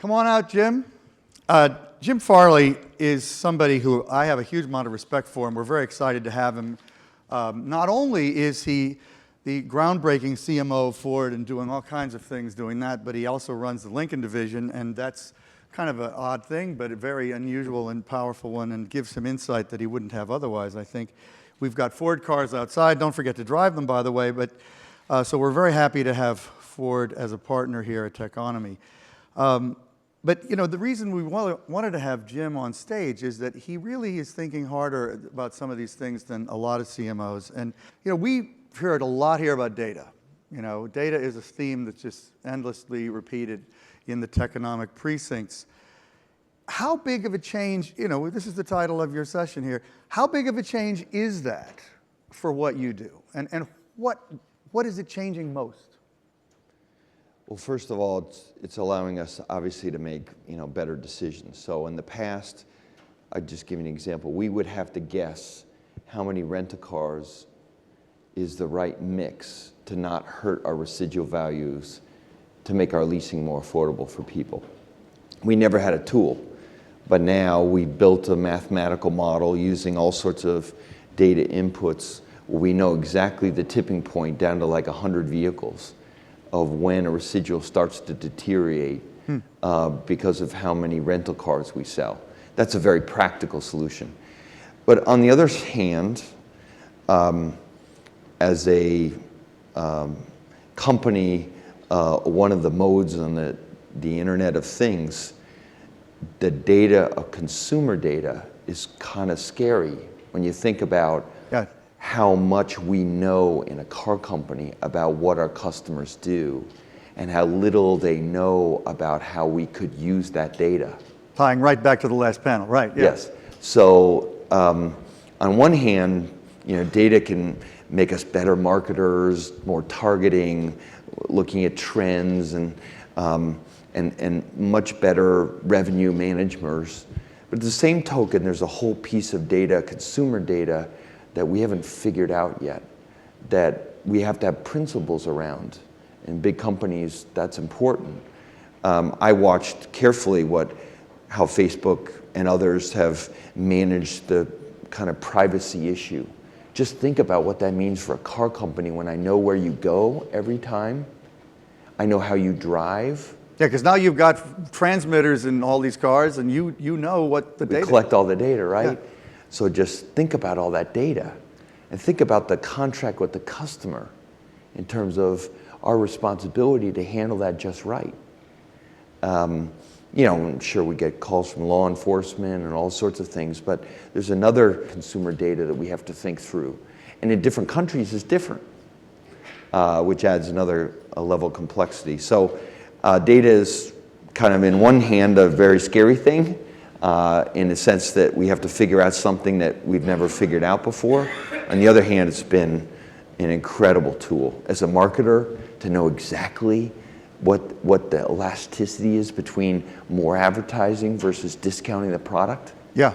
Come on out, Jim. Jim Farley is somebody who I have a huge amount of respect for, and we're very excited to have him. Not only is he the groundbreaking CMO of Ford and doing all kinds of things doing that, but he also runs the Lincoln division, and that's kind of an odd thing, but a very unusual and powerful one, and gives him insight that he wouldn't have otherwise, I think. We've got Ford cars outside. Don't forget to drive them, by the way. But so we're very happy to have Ford as a partner here at Techonomy. But you know, the reason we wanted to have Jim on stage is that he really is thinking harder about some of these things than a lot of CMOs. And you know, we heard a lot here about data. You know, data is a theme that's just endlessly repeated in the Techonomic precincts. How big of a change, you know, this is the title of your session here, how big of a change is that for what you do? And what is it changing most? Well, first of all, it's allowing us obviously to make, you know, better decisions. So in the past, I'd just give you an example. We would have to guess how many rent-a-cars is the right mix to not hurt our residual values to make our leasing more affordable for people. We never had a tool, but now we built a mathematical model using all sorts of data inputs where we know exactly the tipping point down to like 100 vehicles of when a residual starts to deteriorate because of how many rental cars we sell. That's a very practical solution. But on the other hand, as a company, one of the modes on the Internet of Things, the data of consumer data is kind of scary when you think about how much we know in a car company about what our customers do and how little they know about how we could use that data. Tying right back to the last panel, right? Yeah. Yes. So on one hand, you know, data can make us better marketers, more targeting, looking at trends, and much better revenue managers. But at the same token, there's a whole piece of data, consumer data, that we haven't figured out yet, that we have to have principles around. In big companies, that's important. I watched carefully how Facebook and others have managed the kind of privacy issue. Just think about what that means for a car company when I know where you go every time. I know how you drive. Yeah, because now you've got transmitters in all these cars, and you know what the data is. We collect all the data, right? Yeah. So just think about all that data, and think about the contract with the customer in terms of our responsibility to handle that just right. You know, I'm sure we get calls from law enforcement and all sorts of things, but there's another consumer data that we have to think through. And in different countries, it's different, which adds another level of complexity. So data is kind of, in one hand, a very scary thing, in the sense that we have to figure out something that we've never figured out before. On the other hand, it's been an incredible tool as a marketer to know exactly what the elasticity is between more advertising versus discounting the product. Yeah.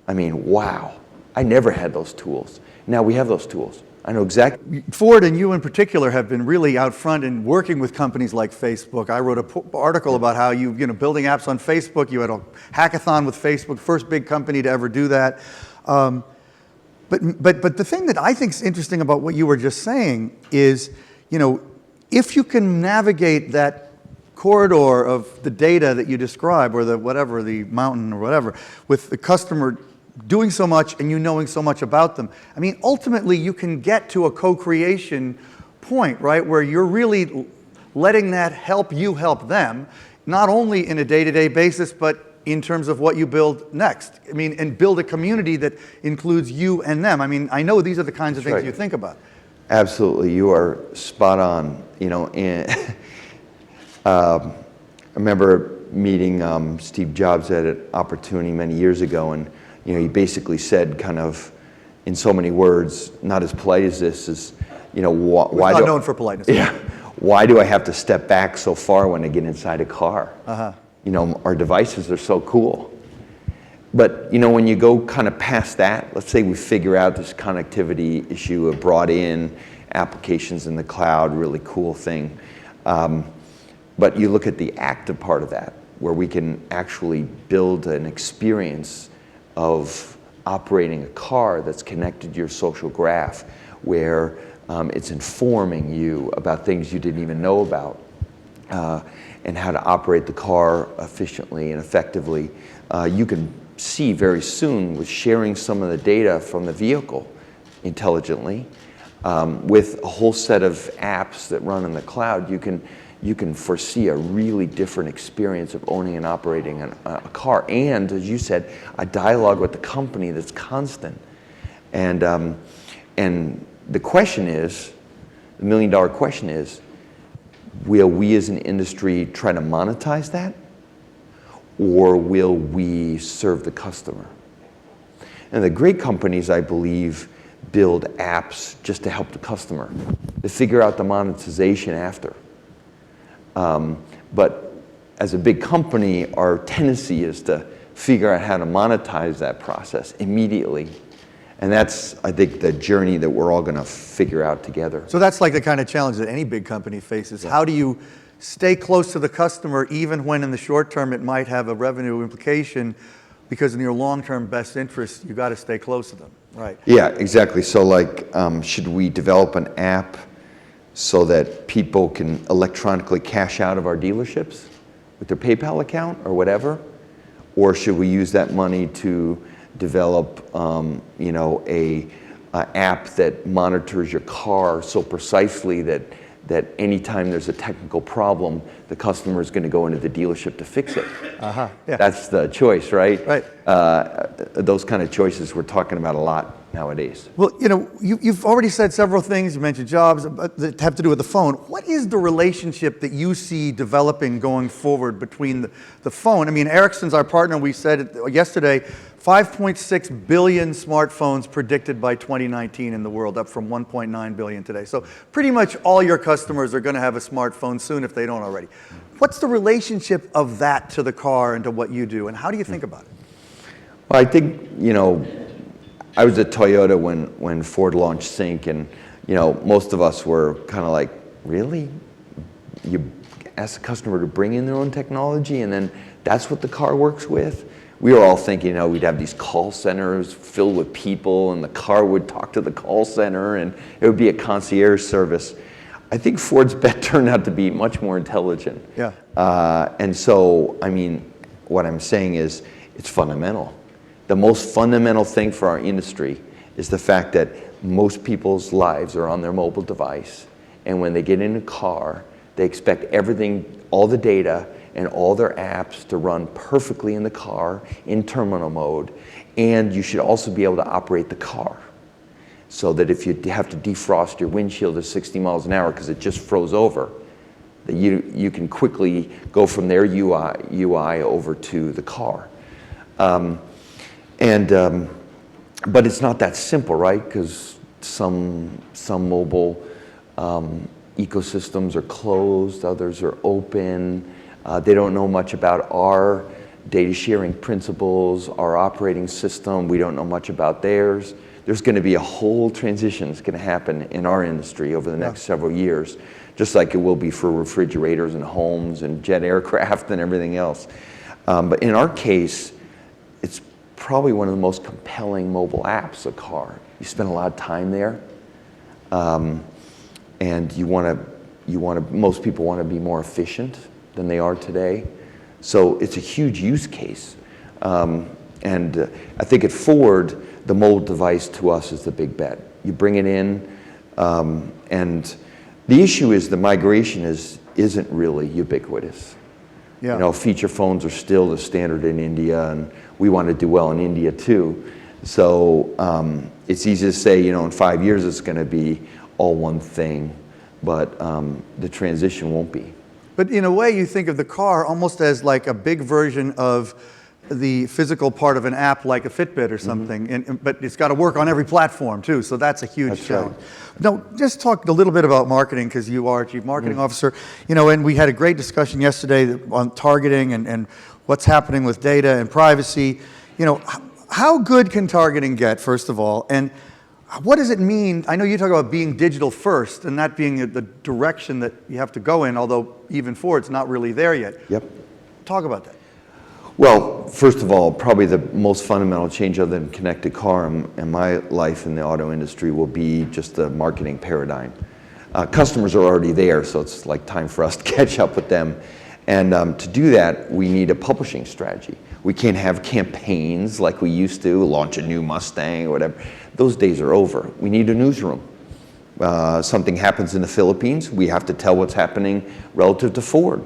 I mean, wow. I never had those tools. Now we have those tools. I know exactly. Ford and you in particular have been really out front in working with companies like Facebook. I wrote an article about how you know, building apps on Facebook. You had a hackathon with Facebook, first big company to ever do that. But the thing that I think is interesting about what you were just saying is, you know, if you can navigate that corridor of the data that you describe, or the whatever, the mountain or whatever, with the customer doing so much and you knowing so much about them, I mean, ultimately you can get to a co-creation point, right, where you're really letting that help you help them, not only in a day-to-day basis, but in terms of what you build next. I mean, and build a community that includes you and them. I mean, I know these are the kinds of things you think about. Absolutely, you are spot on. You know, and I remember meeting Steve Jobs at an opportunity many years ago, and you know, he basically said, kind of, in so many words, not as polite as this, is, you know, why? Not known for politeness. Yeah. Why do I have to step back so far when I get inside a car? You know, our devices are so cool. But you know, when you go kind of past that, let's say we figure out this connectivity issue, have brought in applications in the cloud, really cool thing. But you look at the active part of that, where we can actually build an experience of operating a car that's connected to your social graph, where it's informing you about things you didn't even know about, and how to operate the car efficiently and effectively. You can see very soon with sharing some of the data from the vehicle intelligently, with a whole set of apps that run in the cloud, you can foresee a really different experience of owning and operating a car. And as you said, a dialogue with the company that's constant. And the question is, the million-dollar question is, will we as an industry try to monetize that? Or will we serve the customer? And the great companies, I believe, build apps just to help the customer, to figure out the monetization after. But as a big company, our tendency is to figure out how to monetize that process immediately. And that's, I think, the journey that we're all going to figure out together. So that's like the kind of challenge that any big company faces. Yeah. How do you stay close to the customer even when in the short term it might have a revenue implication, because in your long-term best interest, you got to stay close to them, right? Yeah, exactly. So like, should we develop an app so that people can electronically cash out of our dealerships with their PayPal account or whatever? Or should we use that money to develop, you know, a app that monitors your car so precisely that anytime there's a technical problem, the customer is going to go into the dealership to fix it. Yeah. That's the choice, right? Right. Those kind of choices we're talking about a lot nowadays. Well, you know, you've already said several things. You mentioned jobs that have to do with the phone. What is the relationship that you see developing going forward between the phone? I mean, Ericsson's our partner. We said it yesterday, 5.6 billion smartphones predicted by 2019 in the world, up from 1.9 billion today. So pretty much all your customers are going to have a smartphone soon if they don't already. What's the relationship of that to the car and to what you do, and how do you think about it? Well, I think, you know, I was at Toyota when Ford launched Sync, and, you know, most of us were kind of like, really? You ask the customer to bring in their own technology, and then that's what the car works with? We were all thinking, you know, we'd have these call centers filled with people, and the car would talk to the call center, and it would be a concierge service. I think Ford's bet turned out to be much more intelligent. Yeah. And so, I mean, what I'm saying is, it's fundamental. The most fundamental thing for our industry is the fact that most people's lives are on their mobile device, and when they get in a car, they expect everything, all the data, and all their apps to run perfectly in the car, in terminal mode. And you should also be able to operate the car, so that if you have to defrost your windshield at 60 miles an hour because it just froze over, that you can quickly go from their UI over to the car. But it's not that simple, right? Because some mobile ecosystems are closed, others are open. They don't know much about our data sharing principles, our operating system. We don't know much about theirs. There's going to be a whole transition that's going to happen in our industry over the next several years, just like it will be for refrigerators and homes and jet aircraft and everything else. But in our case, it's probably one of the most compelling mobile apps, a car. You spend a lot of time there, and most people want to be more efficient than they are today. So it's a huge use case. And I think at Ford, the mobile device to us is the big bet. You bring it in, and the issue is the migration isn't really ubiquitous. Yeah. You know, feature phones are still the standard in India, and we want to do well in India too. So it's easy to say, you know, in 5 years it's going to be all one thing, but the transition won't be. But in a way, you think of the car almost as like a big version of the physical part of an app, like a Fitbit or something. Mm-hmm. But it's got to work on every platform too, so that's a huge challenge. Right. Now, just talk a little bit about marketing, because you are Chief Marketing Officer. You know, and we had a great discussion yesterday on targeting and what's happening with data and privacy. You know, how good can targeting get, first of all, and what does it mean? I know you talk about being digital first and that being the direction that you have to go in, although even Ford's not really there yet. Yep. Talk about that. Well, first of all, probably the most fundamental change other than connected car in my life in the auto industry will be just the marketing paradigm. Customers are already there, so it's like time for us to catch up with them. And to do that, we need a publishing strategy. We can't have campaigns like we used to, launch a new Mustang or whatever. Those days are over. We need a newsroom. Something happens in the Philippines, we have to tell what's happening relative to Ford.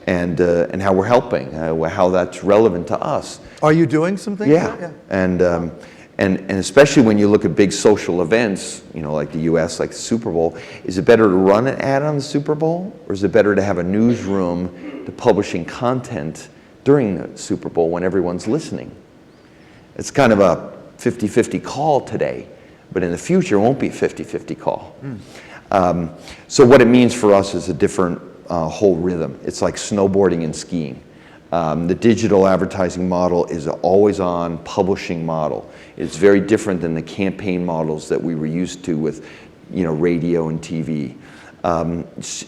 And how we're helping, how that's relevant to us. Are you doing some things? Yeah. And especially when you look at big social events, you know, like the U.S., like the Super Bowl, is it better to run an ad on the Super Bowl, or is it better to have a newsroom to publishing content during the Super Bowl when everyone's listening? It's kind of a 50-50 call today, but in the future it won't be a 50-50 call. So what it means for us is a different whole rhythm. It's like snowboarding and skiing. The digital advertising model is an always-on publishing model. It's very different than the campaign models that we were used to with, you know, radio and TV.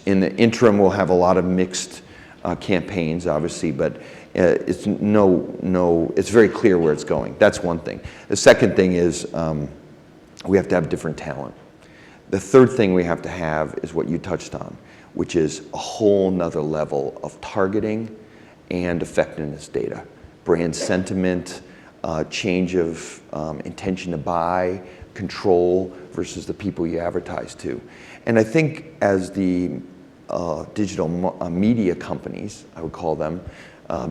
In the interim, we'll have a lot of mixed campaigns, obviously, but it's very clear where it's going. That's one thing. The second thing is we have to have different talent. The third thing we have to have is what you touched on, which is a whole nother level of targeting and effectiveness data. Brand sentiment, change of intention to buy, control versus the people you advertise to. And I think as the digital media companies, I would call them,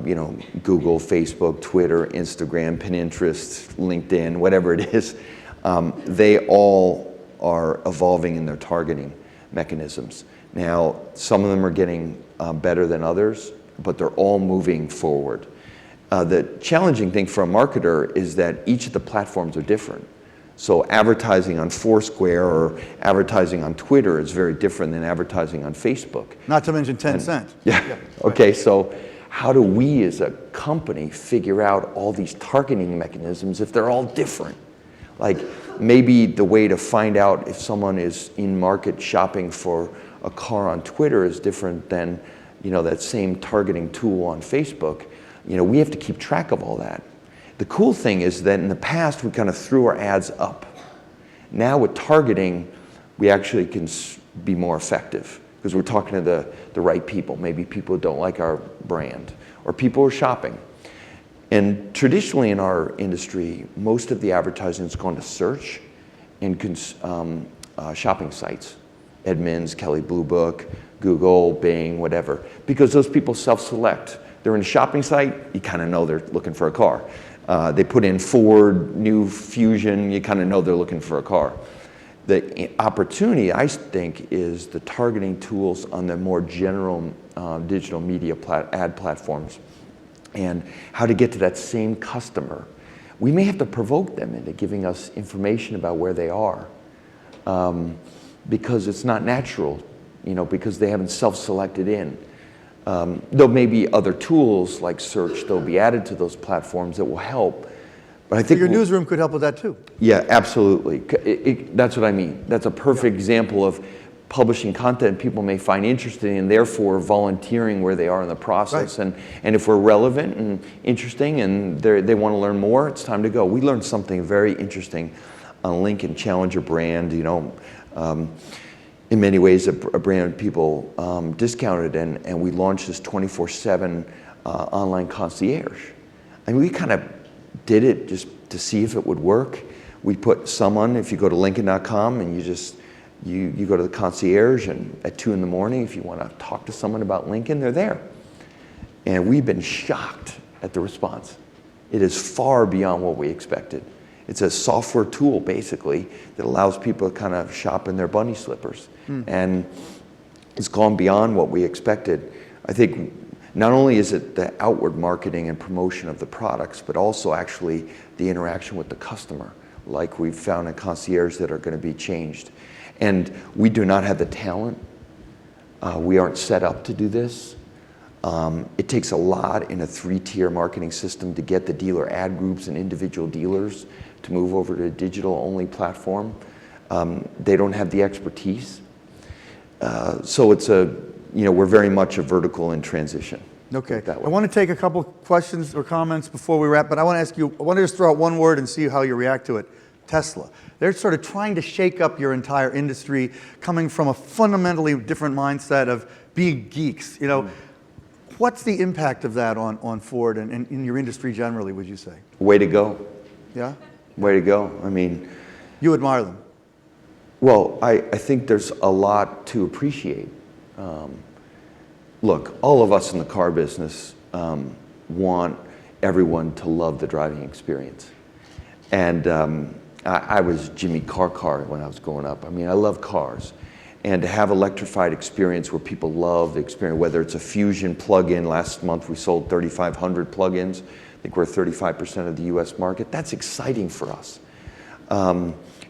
you know, Google, Facebook, Twitter, Instagram, Pinterest, LinkedIn, whatever it is, they all are evolving in their targeting mechanisms. Now, some of them are getting better than others, but they're all moving forward. The challenging thing for a marketer is that each of the platforms are different. So advertising on Foursquare or advertising on Twitter is very different than advertising on Facebook. Not to mention Tencent. Yeah. Okay, so how do we as a company figure out all these targeting mechanisms if they're all different? Like maybe the way to find out if someone is in market shopping for a car on Twitter is different than, you know, that same targeting tool on Facebook. You know, we have to keep track of all that. The cool thing is that in the past we kind of threw our ads up. Now with targeting, we actually can be more effective because we're talking to the right people. Maybe people who don't like our brand or people who are shopping. And traditionally in our industry, most of the advertising is going to search and shopping sites. Edmunds, Kelley Blue Book, Google, Bing, whatever. Because those people self-select. They're in a shopping site, you kind of know they're looking for a car. They put in Ford, new Fusion, you kind of know they're looking for a car. The opportunity, I think, is the targeting tools on the more general digital media ad platforms and how to get to that same customer. We may have to provoke them into giving us information about where they are because it's not natural, you know, because they haven't self-selected in. There may be other tools like search that will be added to those platforms that will help. But I think your newsroom could help with that too. Yeah, absolutely. That's what I mean. That's a perfect example of publishing content people may find interesting and therefore volunteering where they are in the process. Right. And if we're relevant and interesting and they want to learn more, it's time to go. We learned something very interesting on Lincoln Challenger brand, you know, in many ways a brand people discounted, and we launched this 24/7 online concierge. I mean, we kind of did it just to see if it would work. We put someone, if you go to Lincoln.com and you go to the concierge, and at 2 in the morning, if you want to talk to someone about Lincoln, they're there. And we've been shocked at the response. It is far beyond what we expected. It's a software tool, basically, that allows people to kind of shop in their bunny slippers. And it's gone beyond what we expected. I think not only is it the outward marketing and promotion of the products, but also actually the interaction with the customer, like we've found in concierge that are going to be changed. And we do not have the talent. We aren't set up to do this. It takes a lot in a 3-tier marketing system to get the dealer ad groups and individual dealers to move over to a digital-only platform. They don't have the expertise. So it's we're very much a vertical in transition. Okay. That way. I want to take a couple questions or comments before we wrap, but I want to ask you, I want to just throw out one word and see how you react to it. Tesla. They're sort of trying to shake up your entire industry, coming from a fundamentally different mindset of being geeks. What's the impact of that on Ford and in your industry generally, would you say? Way to go. Yeah? Way to go. I mean, You admire them. well, I think there's a lot to appreciate. Look, all of us in the car business want everyone to love the driving experience. And I was Jimmy Car when I was growing up. I mean, I love cars. And to have electrified experience where people love the experience, whether it's a Fusion plug-in, last month we sold 3,500 plug-ins. I think we're 35% of the US market. That's exciting for us.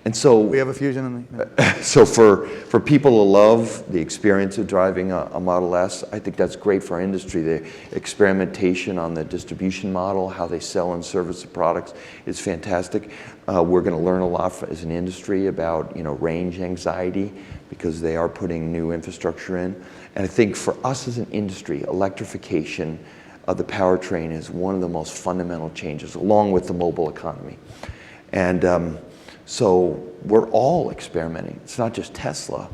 And so We have a Fusion in the... so for people to love the experience of driving a Model S, I think that's great for our industry. The experimentation on the distribution model, how they sell and service the products is fantastic. We're going to learn a lot as an industry about range anxiety because they are putting new infrastructure in. And I think for us as an industry, electrification of the powertrain is one of the most fundamental changes, along with the mobile economy. And so we're all experimenting. It's not just Tesla.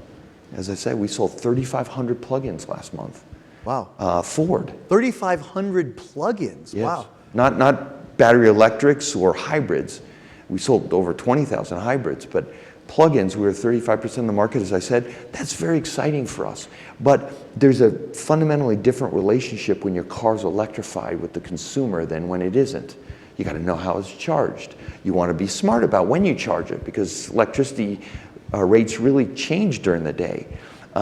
As I said, we sold 3,500 plug-ins last month. Wow. Ford. 3,500 plug-ins. Yes. Wow. Not battery electrics or hybrids. We sold over 20,000 hybrids, but plug-ins, we were 35% of the market, as I said. That's very exciting for us. But there's a fundamentally different relationship when your car's electrified with the consumer than when it isn't. You got to know how it's charged. You want to be smart about when you charge it because electricity rates really change during the day.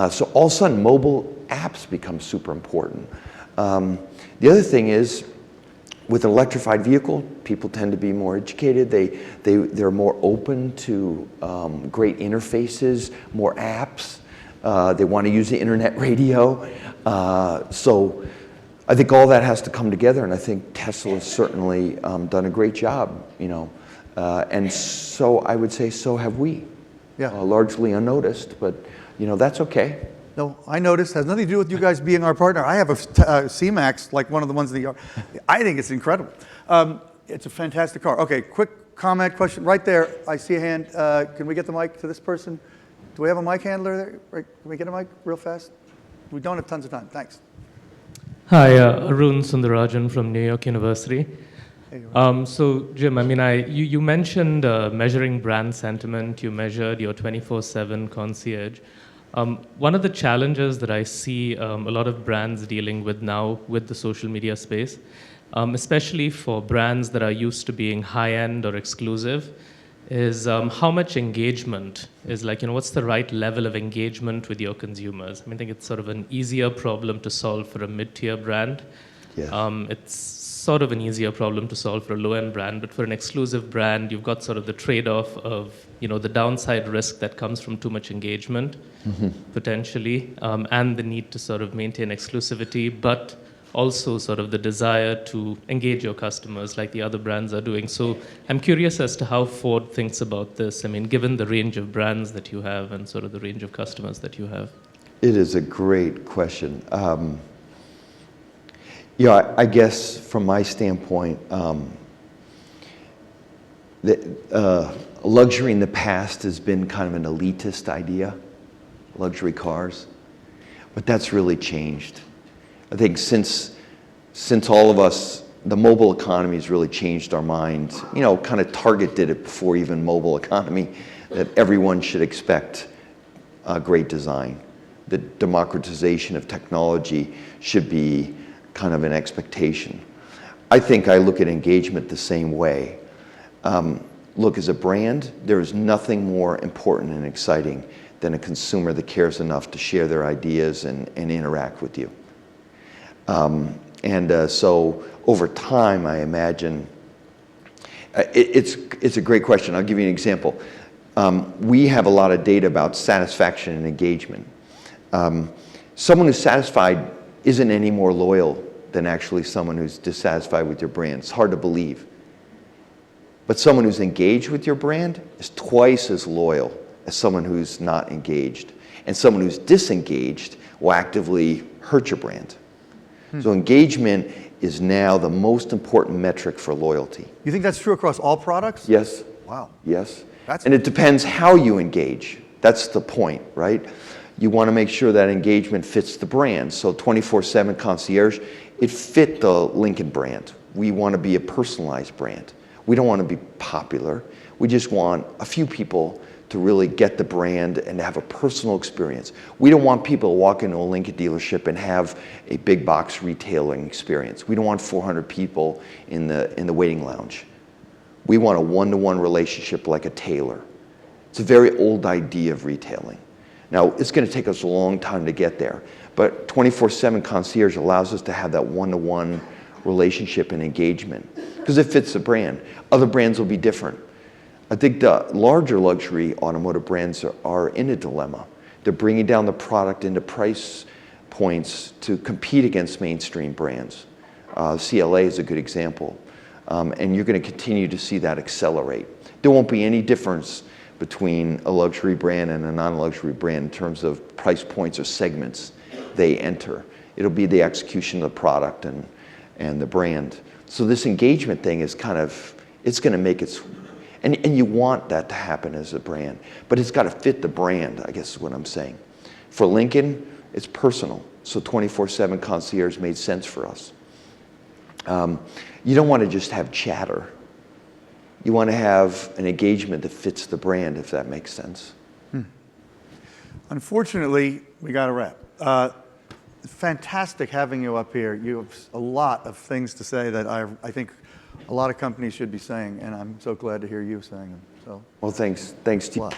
So all of a sudden, mobile apps become super important. The other thing is, with an electrified vehicle, people tend to be more educated. They're more open to great interfaces, more apps. They want to use the internet radio. So I think all that has to come together, and I think Tesla has certainly done a great job, and so I would say so have we. Yeah. Largely unnoticed, but that's okay. No, I noticed. Has nothing to do with you guys being our partner. I have a C-Max, like one of the ones in the yard. I think it's incredible. It's a fantastic car. Okay, quick comment, question. Right there, I see a hand. Can we get the mic to this person? Do we have a mic handler there? Right, can we get a mic real fast? We don't have tons of time. Thanks. Hi, Arun Sundarajan from New York University. So, Jim, I mean, you mentioned measuring brand sentiment. You measured your 24/7 concierge. One of the challenges that I see a lot of brands dealing with now with the social media space, especially for brands that are used to being high-end or exclusive, is how much engagement is what's the right level of engagement with your consumers? I mean, I think it's sort of an easier problem to solve for a mid-tier brand. Yes. It's sort of an easier problem to solve for a low-end brand, but for an exclusive brand, you've got sort of the trade-off of the downside risk that comes from too much engagement, potentially, and the need to sort of maintain exclusivity, but also sort of the desire to engage your customers like the other brands are doing. So I'm curious as to how Ford thinks about this. I mean, given the range of brands that you have and sort of the range of customers that you have. It is a great question. I guess from my standpoint, luxury in the past has been kind of an elitist idea, luxury cars, but that's really changed. I think since all of us, the mobile economy has really changed our minds. Kind of Target did it before even mobile economy, that everyone should expect great design. The democratization of technology should be kind of an expectation. I think I look at engagement the same way. Look, as a brand, there is nothing more important and exciting than a consumer that cares enough to share their ideas and interact with you. So over time, I imagine, it's a great question. I'll give you an example. We have a lot of data about satisfaction and engagement. Someone who's satisfied isn't any more loyal than actually someone who's dissatisfied with your brand. It's hard to believe. But someone who's engaged with your brand is twice as loyal as someone who's not engaged. And someone who's disengaged will actively hurt your brand. So engagement is now the most important metric for loyalty. You think that's true across all products? Yes. Wow. Yes. That's- And it depends how you engage. That's the point, right? You want to make sure that engagement fits the brand. So 24/7 concierge, it fit the Lincoln brand. We want to be a personalized brand. We don't want to be popular. We just want a few people to really get the brand and have a personal experience. We don't want people to walk into a Lincoln dealership and have a big box retailing experience. We don't want 400 people in the waiting lounge. We want a one-to-one relationship like a tailor. It's a very old idea of retailing. Now, it's going to take us a long time to get there, but 24/7 concierge allows us to have that one-to-one relationship and engagement because it fits the brand. Other brands will be different. I think the larger luxury automotive brands are in a dilemma. They're bringing down the product into price points to compete against mainstream brands. CLA is a good example. And you're going to continue to see that accelerate. There won't be any difference between a luxury brand and a non-luxury brand in terms of price points or segments they enter. It'll be the execution of the product and the brand. So this engagement thing is kind of, it's going to make its, and you want that to happen as a brand, but it's got to fit the brand, I guess is what I'm saying. For Lincoln, it's personal. So 24/7 concierge made sense for us. You don't want to just have chatter. You want to have an engagement that fits the brand, if that makes sense. Unfortunately, we got to wrap. Fantastic having you up here. You have a lot of things to say that I think a lot of companies should be saying, and I'm so glad to hear you saying them. So, Well, thanks, a Steve. lot.